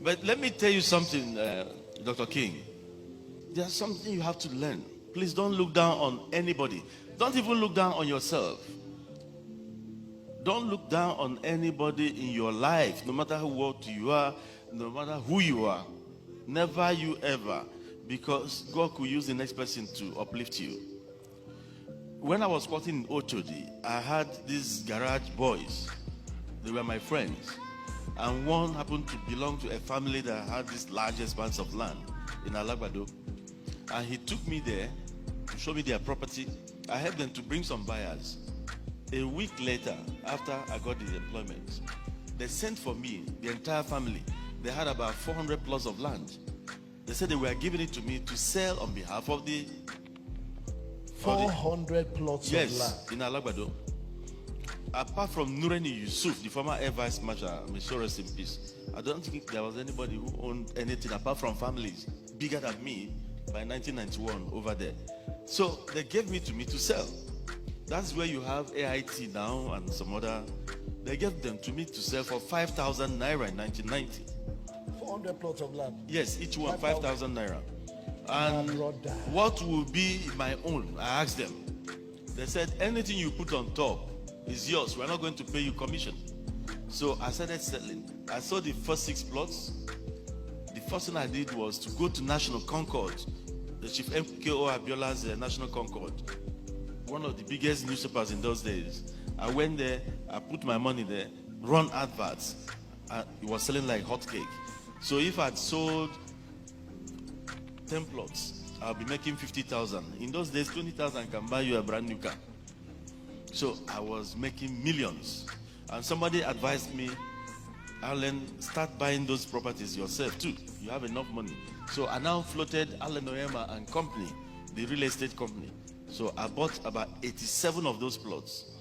But let me tell you something, Dr. King. There's something you have to learn. Please don't look down on anybody. Don't even look down on yourself. Don't look down on anybody in your life, no matter what you are, no matter who you are. Never you ever, because God could use the next person to uplift you. When I was working in Ochodi, I had these garage boys. They were my friends. And one happened to belong to a family that had this large expanse of land in Alagbado. And he took me there to show me their property. I helped them to bring some buyers. A week later, after I got the employment, they sent for me, the entire family. They had about 400 plots of land. They said they were giving it to me to sell on behalf of the 400 plots of land. Yes, in Alagbado. Apart from Nureni Yusuf, the former Air Vice Marshal, may so rest in peace, I don't think there was anybody who owned anything apart from families bigger than me by 1991 over there. So they gave me to sell. That's where you have AIT now and some other. They gave them to me to sell for 5,000 naira in 1990. 400 plots of land. Yes, each one 5,000 naira. And what will be my own? I asked them. They said anything you put on top is yours. We're not going to pay you commission. So I started settling. I saw the first 6 plots. The first thing I did was to go to National Concord, the Chief MKO Abiola's National Concord, one of the biggest newspapers in those days. I went there, I put my money there, run adverts. It was selling like hotcake. So if I'd sold 10 plots, I'll be making 50,000. In those days, 20,000 can buy you a brand new car. So I was making millions. And somebody advised me, Alan, start buying those properties yourself too. You have enough money. So I now floated Alan Onyema and Company, the real estate company. So I bought about 87 of those plots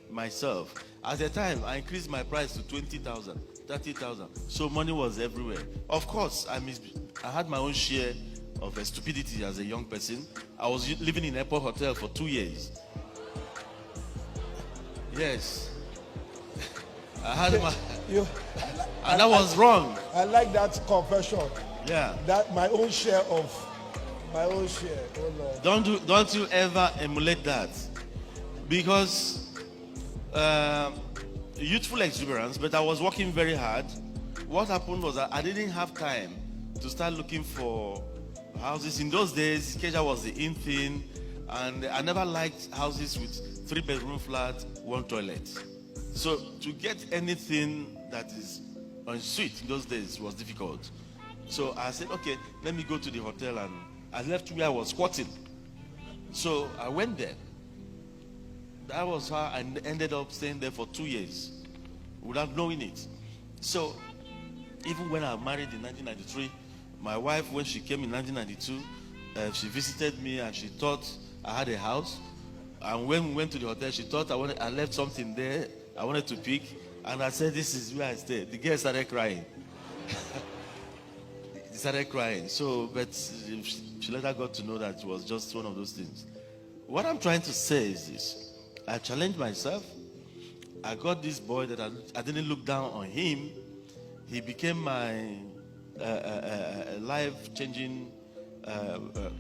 myself. At the time, I increased my price to 20,000, 30,000. So money was everywhere. Of course, I had my own share of stupidity as a young person. I was living in Airport Hotel for 2 years. Yes. I had my... and that was wrong. I like that confession. Yeah. That my own share. Oh Lord. Don't you ever emulate that, because youthful exuberance. But I was working very hard. What happened was that I didn't have time to start looking for houses. In those days, Keja was the in thing, and I never liked houses with 3-bedroom flat, 1 toilet. So to get anything that is en suite in those days was difficult. So I said, okay, let me go to the hotel, and I left where I was squatting. So I went there. That was how I ended up staying there for 2 years without knowing it. So even when I married in 1993, my wife, when she came in 1992, she visited me and she thought I had a house. And when we went to the hotel, she thought I left something there I wanted to pick. And I said, this is where I stay. The girl started crying. She started crying. So, but she later got to know that it was just one of those things. What I'm trying to say is this. I challenged myself. I got this boy that I didn't look down on him. He became my life-changing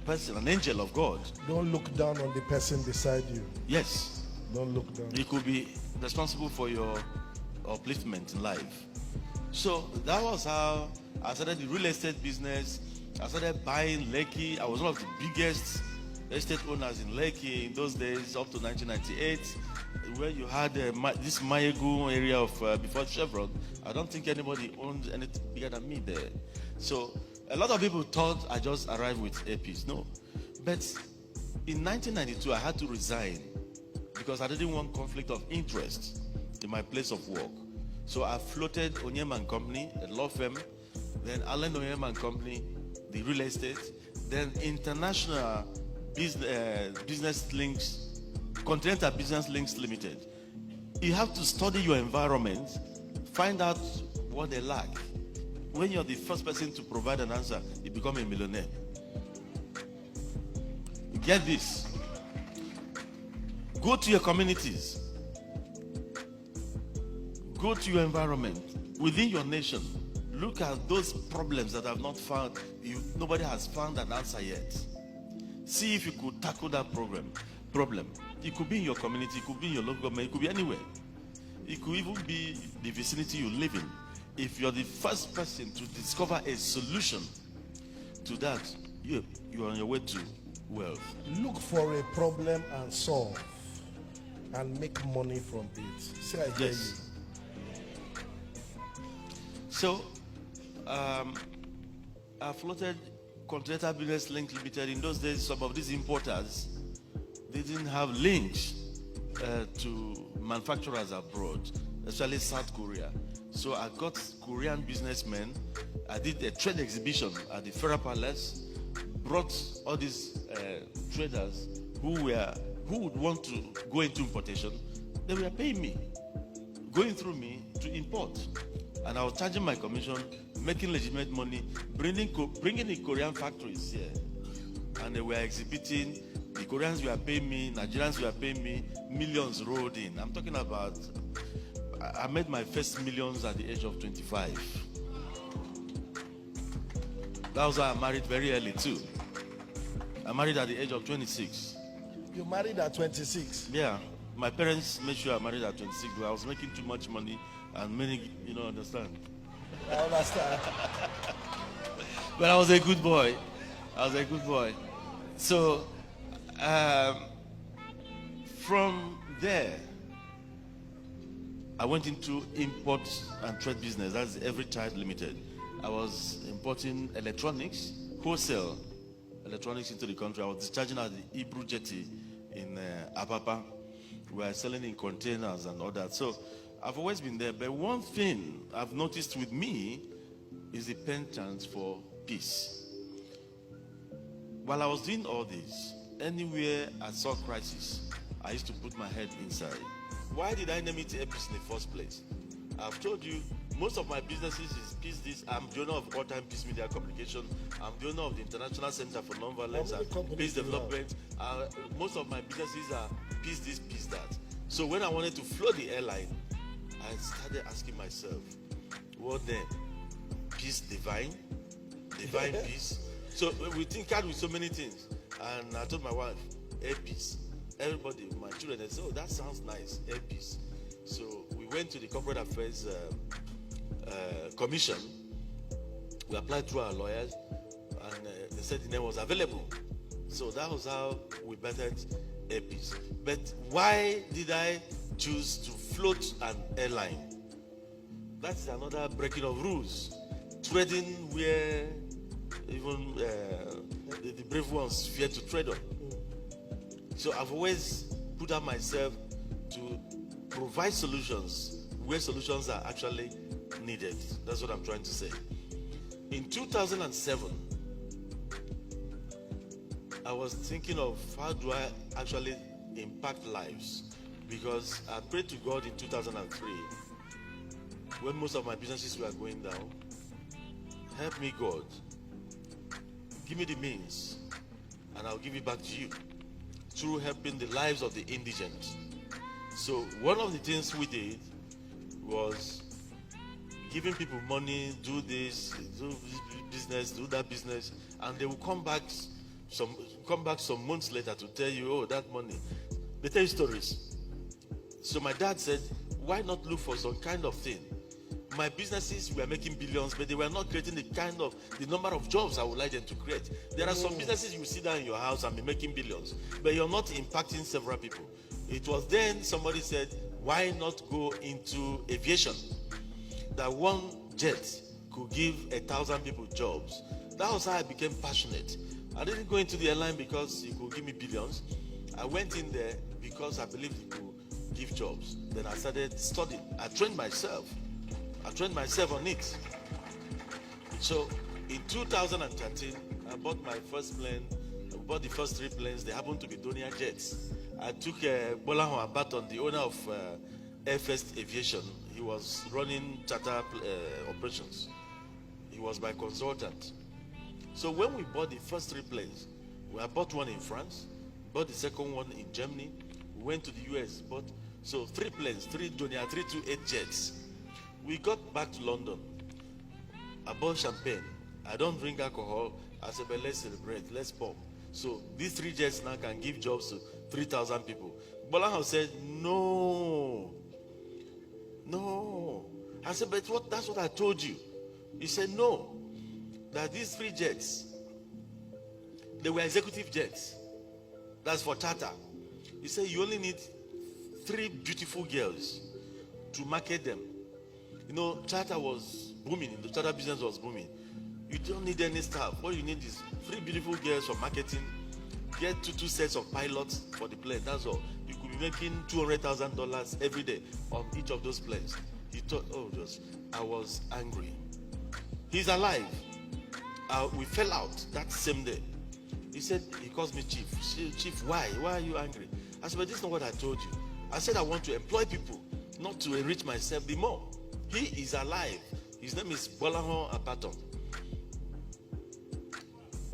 person, an angel of God. Don't look down on the person beside you. Yes. Don't look down. He could be responsible for your upliftment in life. So that was how I started the real estate business. I started buying Lekki. I was one of the biggest estate owners in Lekki in those days, up to 1998, where you had this Mayegu area of before Chevron. I don't think anybody owned anything bigger than me there. So a lot of people thought I just arrived with APs. No. But in 1992, I had to resign because I didn't want conflict of interest in my place of work. So I floated Onyema and Company, a law firm, then Allen Onyema and Company, the real estate, then International Business Links, Continental Business Links Limited. You have to study your environment, find out what they lack. When you're the first person to provide an answer, you become a millionaire. Get this. Go to your communities. Go to your environment, within your nation. look at those problems that have not found, nobody has found an answer yet. See if you could tackle that problem. It could be in your community, it could be in your local government, it could be anywhere. It could even be the vicinity you live in. If you're the first person to discover a solution to that, you're on your way to wealth. Look for a problem and solve and make money from it. Say I hear Yes. you. So, I floated Continental Business Link Limited. In those days, some of these importers, they didn't have links to manufacturers abroad, especially South Korea. So I got Korean businessmen. I did a trade exhibition at the Federal Palace, brought all these traders who would want to go into importation. They were paying me, going through me to import. And I was charging my commission, making legitimate money, bringing the Korean factories here. And they were exhibiting. The Koreans were paying me, Nigerians were paying me, millions rolled in. I'm talking about, I made my first millions at the age of 25. That was why I married very early too. I married at the age of 26. You married at 26. Yeah, my parents made sure I married at 26, but I was making too much money and many, understand. I understand. But I was a good boy. So, from there, I went into import and trade business. That's Every Child Limited. I was importing electronics, wholesale electronics into the country. I was discharging at the Hebrew Jetty in Apapa. We were selling in containers and all that. So I've always been there. But one thing I've noticed with me is the penchant for peace. While I was doing all this, anywhere I saw crisis, I used to put my head inside. Why did I name it Peace in the first place? I've told you, most of my businesses is Peace This. I'm the owner of all-time Peace Media Communication. I'm the owner of the International Center for Nonviolence and Peace Development. Most of my businesses are Peace This, Peace That. So when I wanted to float the airline, I started asking myself, what then? Peace divine? Divine peace? So we think out with so many things. And I told my wife, air peace. Everybody, my children, they said, oh, that sounds nice, air peace. So we went to the Corporate Affairs Commission. We applied through our lawyers, and they said the name was available. So that was how we bettered air peace. But why did I choose to float an airline? That's another breaking of rules. Trading where even the brave ones fear to trade on. So I've always put out myself to provide solutions where solutions are actually needed. That's what I'm trying to say. In 2007, I was thinking of how do I actually impact lives, because I prayed to God in 2003 when most of my businesses were going down. Help me, God. Give me the means, and I'll give it back to you through helping the lives of the indigent. So one of the things we did was giving people money, do this, do business, do that business, and they will come back some months later to tell you, oh, that money. They tell you stories. So my dad said, why not look for some kind of thing? My businesses were making billions, but they were not creating the number of jobs I would like them to create. There are some businesses you sit down in your house and be making billions, but you're not impacting several people. It was then somebody said, why not go into aviation? That one jet could give 1,000 people jobs. That was how I became passionate. I didn't go into the airline because it could give me billions. I went in there because I believed it could give jobs. Then I started studying. I trained myself on it. So in 2013, I bought my first plane. I bought the first 3 planes. They happened to be Donia jets. I took Bolahon Abaton, the owner of Air First Aviation. He was running charter operations. He was my consultant. So when we bought the first 3 planes, I bought one in France, bought the second one in Germany, we went to the US, bought 3 planes, 3 Donia 328 jets. We got back to London. I bought champagne. I don't drink alcohol. I said, but let's celebrate, let's pop. So these 3 jets now can give jobs to 3,000 people. Bolahao said, no. No. I said, but that's what I told you. He said, no. That these 3 jets, they were executive jets. That's for charter. He said, you only need 3 beautiful girls to market them. You know, charter was booming. The charter business was booming. You don't need any staff. What you need is 3 beautiful girls for marketing. Get two sets of pilots for the plane. That's all. You could be making $200,000 every day on each of those planes. He thought, oh, I was angry. He's alive. We fell out that same day. He said, he calls me chief. Chief, why? Why are you angry? I said, but this is not what I told you. I said I want to employ people, not to enrich myself the more. He is alive. His name is Bolahon Apaton.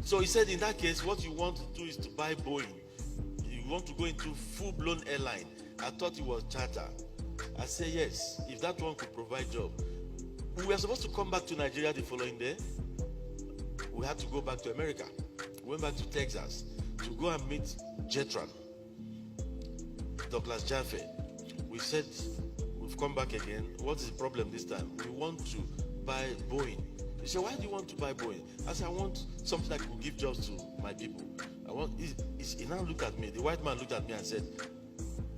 So he said, in that case, what you want to do is to buy Boeing. You want to go into full-blown airline. I thought it was charter. I said, yes, if that one could provide job. We were supposed to come back to Nigeria the following day. We had to go back to America. We went back to Texas to go and meet Jetran, Douglas Jaffe. We said, we've come back again. What is the problem this time? We want to buy Boeing. He said, why do you want to buy Boeing? I said, I want something that could give jobs to my people. He now looked at me. The white man looked at me and said,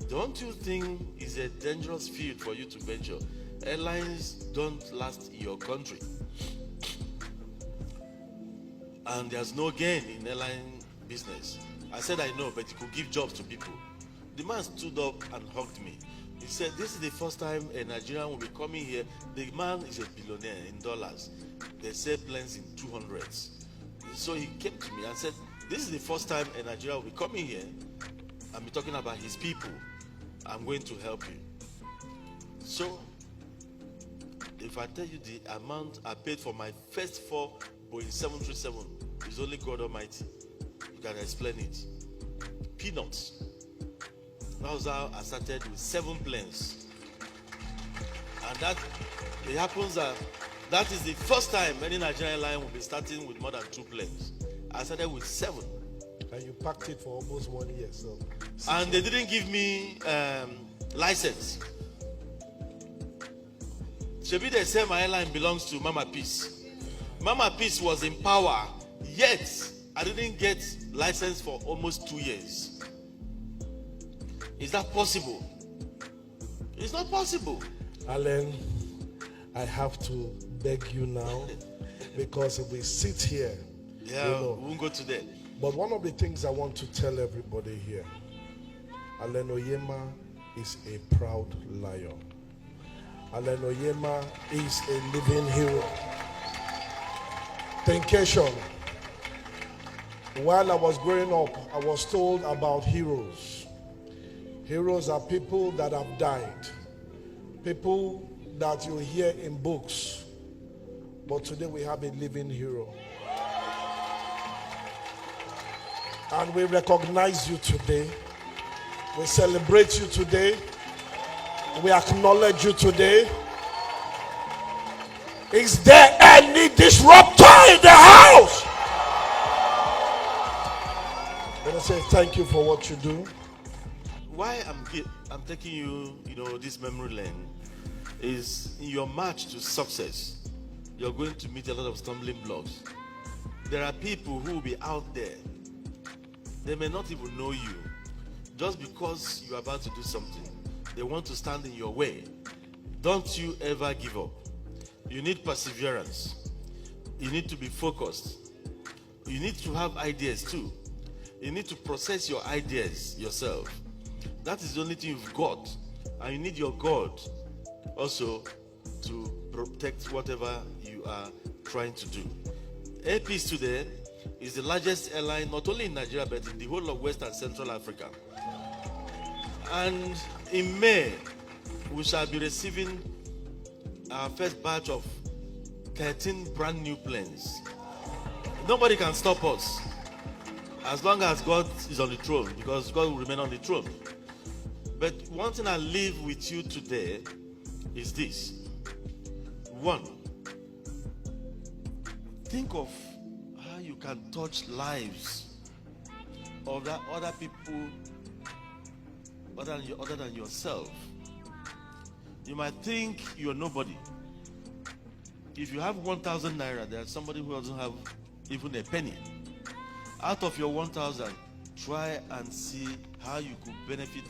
don't you think it's a dangerous field for you to venture? Airlines don't last in your country. And there's no gain in airline business. I said, I know, but it could give jobs to people. The man stood up and hugged me. He said, this is the first time a Nigerian will be coming here. The man is a billionaire in dollars. They sell planes in 200s. So he came to me and said, this is the first time a Nigerian will be coming here and be talking about his people. I'm going to help you. So, if I tell you the amount I paid for my first 4 Boeing 737, it's only God Almighty. You can explain it. Peanuts. That was how I started with 7 planes. And that, it happens that is the first time any Nigerian airline will be starting with more than 2 planes. I started with 7. And you packed it for almost 1 year. So. And they didn't give me license. Shebi, they say my airline belongs to Mama Peace. Mama Peace was in power, yet I didn't get license for almost 2 years. Is that possible? It's not possible. Alan, I have to beg you now, because if we sit here, yeah, we won't go today. But one of the things I want to tell everybody here, Alan Onyema is a proud lion. Alan Onyema is a living hero. Thinkation. While I was growing up, I was told about heroes. Heroes are people that have died. People that you hear in books. But today we have a living hero. And we recognize you today. We celebrate you today. We acknowledge you today. Is there any disruptor in the house? I want to say thank you for what you do. Why I'm taking you, this memory lane is in your march to success. You're going to meet a lot of stumbling blocks. There are people who will be out there. They may not even know you. Just because you're about to do something, they want to stand in your way. Don't you ever give up. You need perseverance. You need to be focused. You need to have ideas too. You need to process your ideas yourself. That is the only thing you've got. And you need your God also to protect whatever you are trying to do. Air Peace today is the largest airline not only in Nigeria but in the whole of West and Central Africa. And in May, we shall be receiving our first batch of 13 brand new planes. Nobody can stop us as long as God is on the throne, because God will remain on the throne. But one thing I leave with you today is this. 1, think of how you can touch lives of that other people other than yourself. You might think you're nobody. If you have 1,000 naira, there's somebody who doesn't have even a penny. Out of your 1,000, try and see how you could benefit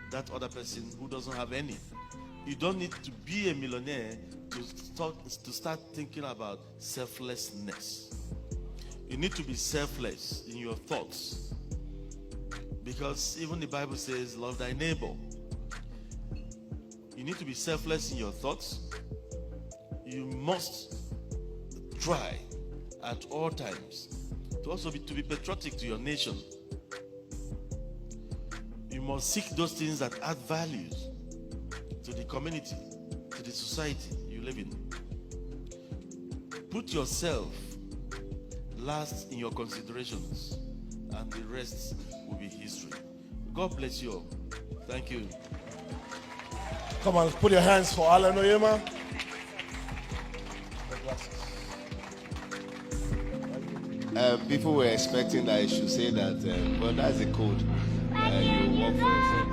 that other person who doesn't have any. You don't need to be a millionaire to start thinking about selflessness. You need to be selfless in your thoughts, because even the Bible says, love thy neighbor. You need to be selfless in your thoughts. You must try at all times to also to be patriotic to your nation. You must seek those things that add values to the community, to the society you live in. Put yourself last in your considerations, and the rest will be history. God bless you all. Thank you. Come on, put your hands for Alan Onyema. People were expecting that I should say that, but that's the code. You work for yourself.